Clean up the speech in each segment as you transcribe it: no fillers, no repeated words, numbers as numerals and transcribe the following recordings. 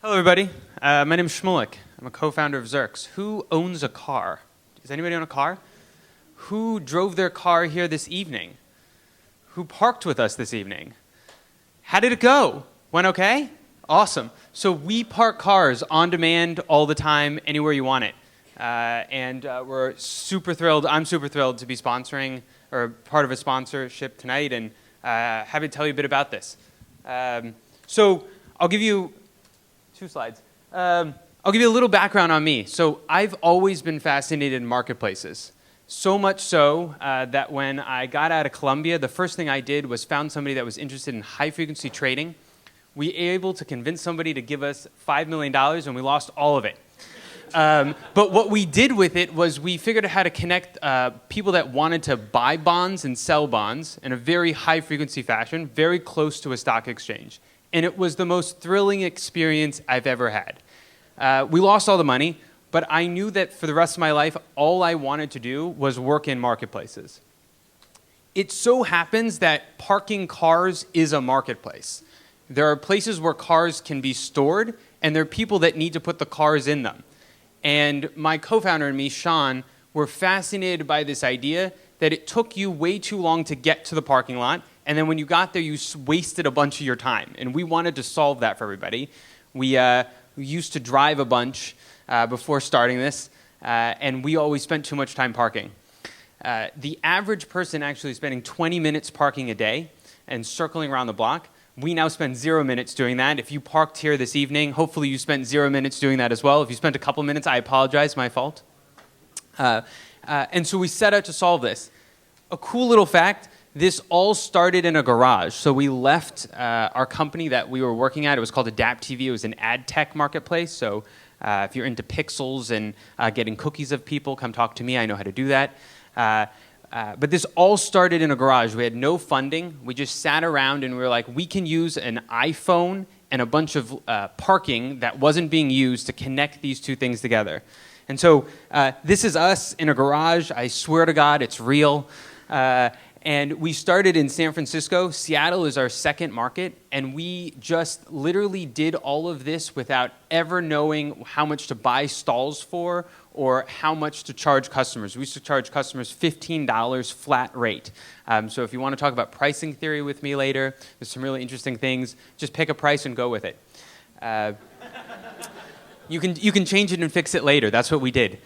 Hello, everybody. My name is Shmulik. I'm a co-founder of ZIRX. Who owns a car? Does anybody own a car? Who drove their car here this evening? Who parked with us this evening? How did it go? Went okay? Awesome. So we park cars on demand all the time, anywhere you want it. We're super thrilled. I'm super thrilled to be sponsoring or part of a sponsorship tonight, and happy to tell you a bit about this. So I'll give you 2 slides. I'll give you a little background on me. So I've always been fascinated in marketplaces. So much so that when I got out of Columbia, the first thing I did was found somebody that was interested in high-frequency trading. We were able to convince somebody to give us $5 million, and we lost all of it. But what we did with it was we figured out how to connect people that wanted to buy bonds and sell bonds in a very high-frequency fashion, very close to a stock exchange. And it was the most thrilling experience I've ever had. We lost all the money, but I knew that for the rest of my life, all I wanted to do was work in marketplaces. It so happens that parking cars is a marketplace. There are places where cars can be stored, and there are people that need to put the cars in them. And my co-founder and me, Sean, were fascinated by this idea that it took you way too long to get to the parking lot, and then when you got there, you wasted a bunch of your time. And we wanted to solve that for everybody. We used to drive a bunch before starting this, and we always spent too much time parking. The average person actually spending 20 minutes parking a day and circling around the block. We now spend 0 minutes doing that. If you parked here this evening, hopefully you spent 0 minutes doing that as well. If you spent a couple minutes, I apologize, my fault. And so we set out to solve this. A cool little fact, this all started in a garage. So we left our company that we were working at. It was called Adapt TV. It was an ad tech marketplace. So if you're into pixels and getting cookies of people, come talk to me. I know how to do that. But this all started in a garage. We had no funding. We just sat around and we were like, we can use an iPhone and a bunch of parking that wasn't being used to connect these two things together. And so this is us in a garage. I swear to God, it's real. And we started in San Francisco. Seattle is our second market, and we just literally did all of this without ever knowing how much to buy stalls for or how much to charge customers. We used to charge customers $15 flat rate. So if you want to talk about pricing theory with me later, there's some really interesting things. Just pick a price and go with it. You can change it and fix it later. That's what we did.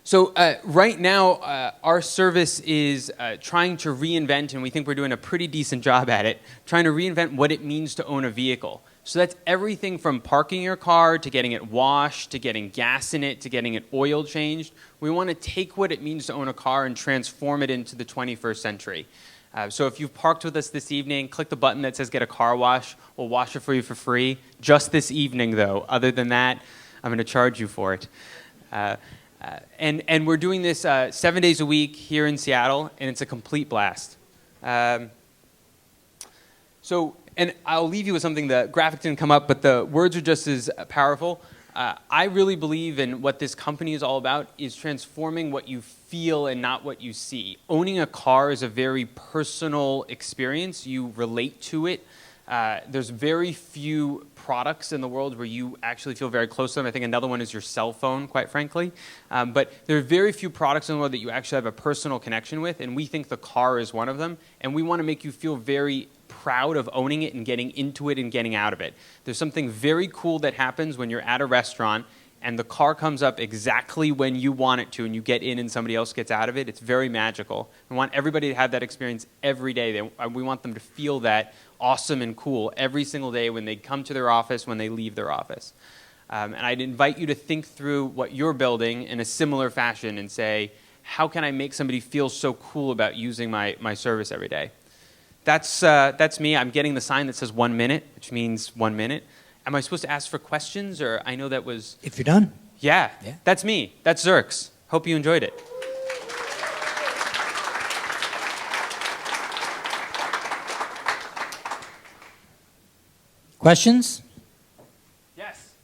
So right now, our service is trying to reinvent, and we think we're doing a pretty decent job at it, trying to reinvent what it means to own a vehicle. So that's everything from parking your car to getting it washed, to getting gas in it, to getting it oil changed. We want to take what it means to own a car and transform it into the 21st century. So if you've parked with us this evening, click the button that says get a car wash. We'll wash it for you for free. Just this evening, though. Other than that, I'm going to charge you for it. And we're doing this 7 days a week here in Seattle, and it's a complete blast. And I'll leave you with something. The graphic didn't come up, but the words are just as powerful. I really believe in what this company is all about is transforming what you feel and not what you see. Owning a car is a very personal experience. You relate to it. There's very few products in the world where you actually feel very close to them. I think another one is your cell phone, quite frankly. But there are very few products in the world that you actually have a personal connection with, and we think the car is one of them. And we want to make you feel very proud of owning it and getting into it and getting out of it. There's something very cool that happens when you're at a restaurant and the car comes up exactly when you want it to, and you get in and somebody else gets out of it. It's very magical. We want everybody to have that experience every day. We want them to feel that awesome and cool every single day when they come to their office, when they leave their office. And I'd invite you to think through what you're building in a similar fashion and say, how can I make somebody feel so cool about using my service every day? That's me. I'm getting the sign that says 1 minute, which means 1 minute. Am I supposed to ask for questions, or I know that was... If you're done. Yeah. That's me. That's ZIRX. Hope you enjoyed it. Questions? Yes.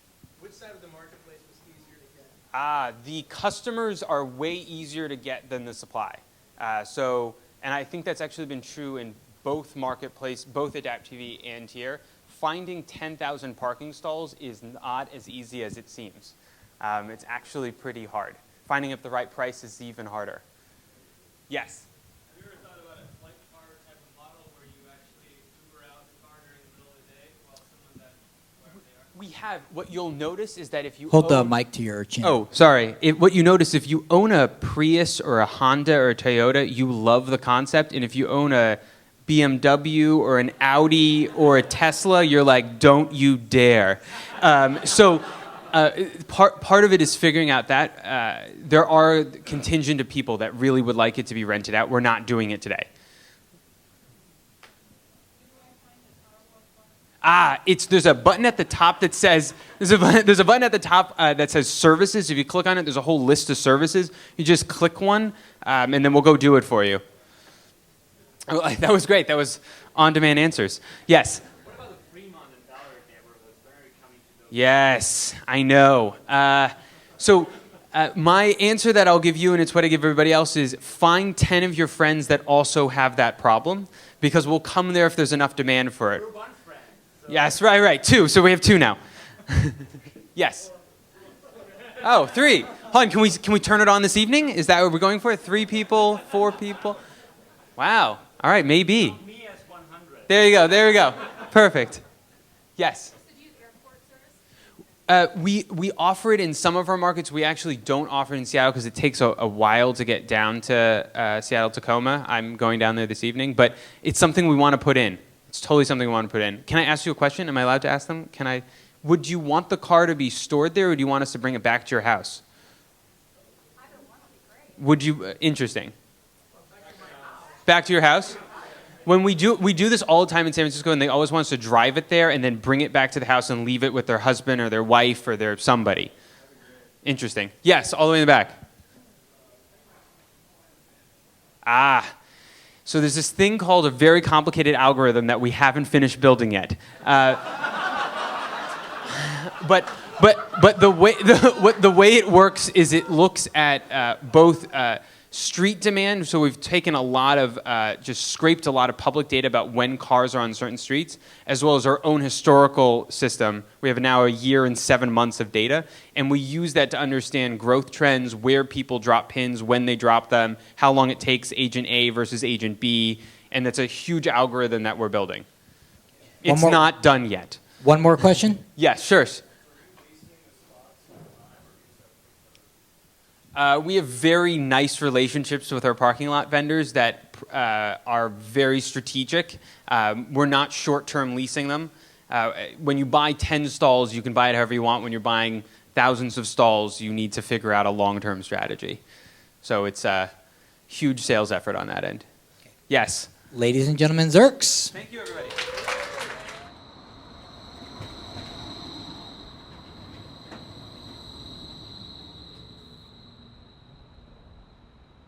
Which side of the marketplace was easier to get? The customers are way easier to get than the supply. And I think that's actually been true in both marketplace, both Adapt TV and here. finding 10,000 parking stalls is not as easy as it seems. It's actually pretty hard. Finding up the right price is even harder. Yes? Have you ever thought about a flight car type of model where you actually Uber out the car during the middle of the day while someone's at wherever they are? We have. What you'll notice is that if you Hold the own- mic to your chin. Oh, sorry. What you notice, if you own a Prius or a Honda or a Toyota, you love the concept. And if you own a BMW or an Audi or a Tesla, you're like, don't you dare. Part of it is figuring out that there are contingent of people that really would like it to be rented out. We're not doing it today. There's a button at the top that says there's a button at the top that says services. If you click on it, there's a whole list of services. You just click one, and then we'll go do it for you. Oh, that was great. That was on-demand answers. Yes. What about the Fremont and Ballard neighborhoods? When are you coming to those? Yes, I know. My answer that I'll give you, and it's what I give everybody else, is find 10 of your friends that also have that problem, because we'll come there if there's enough demand for it. We're one friend. So Yes, right. 2. So we have 2 now. Yes. Oh, 3. Hold on, can we turn it on this evening? Is that what we're going for? 3 people, 4 people? Wow. All right, maybe. me as 100. There we go. Perfect. Yes. So do you airport service? We offer it in some of our markets. We actually don't offer it in Seattle because it takes a while to get down to Seattle, Tacoma. I'm going down there this evening, but it's something we want to put in. It's totally something we want to put in. Can I ask you a question? Am I allowed to ask them? Would you want the car to be stored there, or do you want us to bring it back to your house? Either one would be great. Would you? Interesting. Back to your house? When we do this all the time in San Francisco, and they always want us to drive it there and then bring it back to the house and leave it with their husband or their wife or their somebody. Interesting. Yes, all the way in the back. So there's this thing called a very complicated algorithm that we haven't finished building yet. But the way it works is it looks at both street demand. So we've taken a lot of just scraped a lot of public data about when cars are on certain streets, as well as our own historical system. We have now a year and 7 months of data, and we use that to understand growth trends, where people drop pins, when they drop them, how long it takes agent A versus agent B, and that's a huge algorithm that we're building. It's not done yet. One more question? Yes, sure. We have very nice relationships with our parking lot vendors that are very strategic. We're not short-term leasing them. When you buy 10 stalls, you can buy it however you want. When you're buying thousands of stalls, you need to figure out a long-term strategy. So it's a huge sales effort on that end. Yes? Ladies and gentlemen, ZIRX. Thank you, everybody.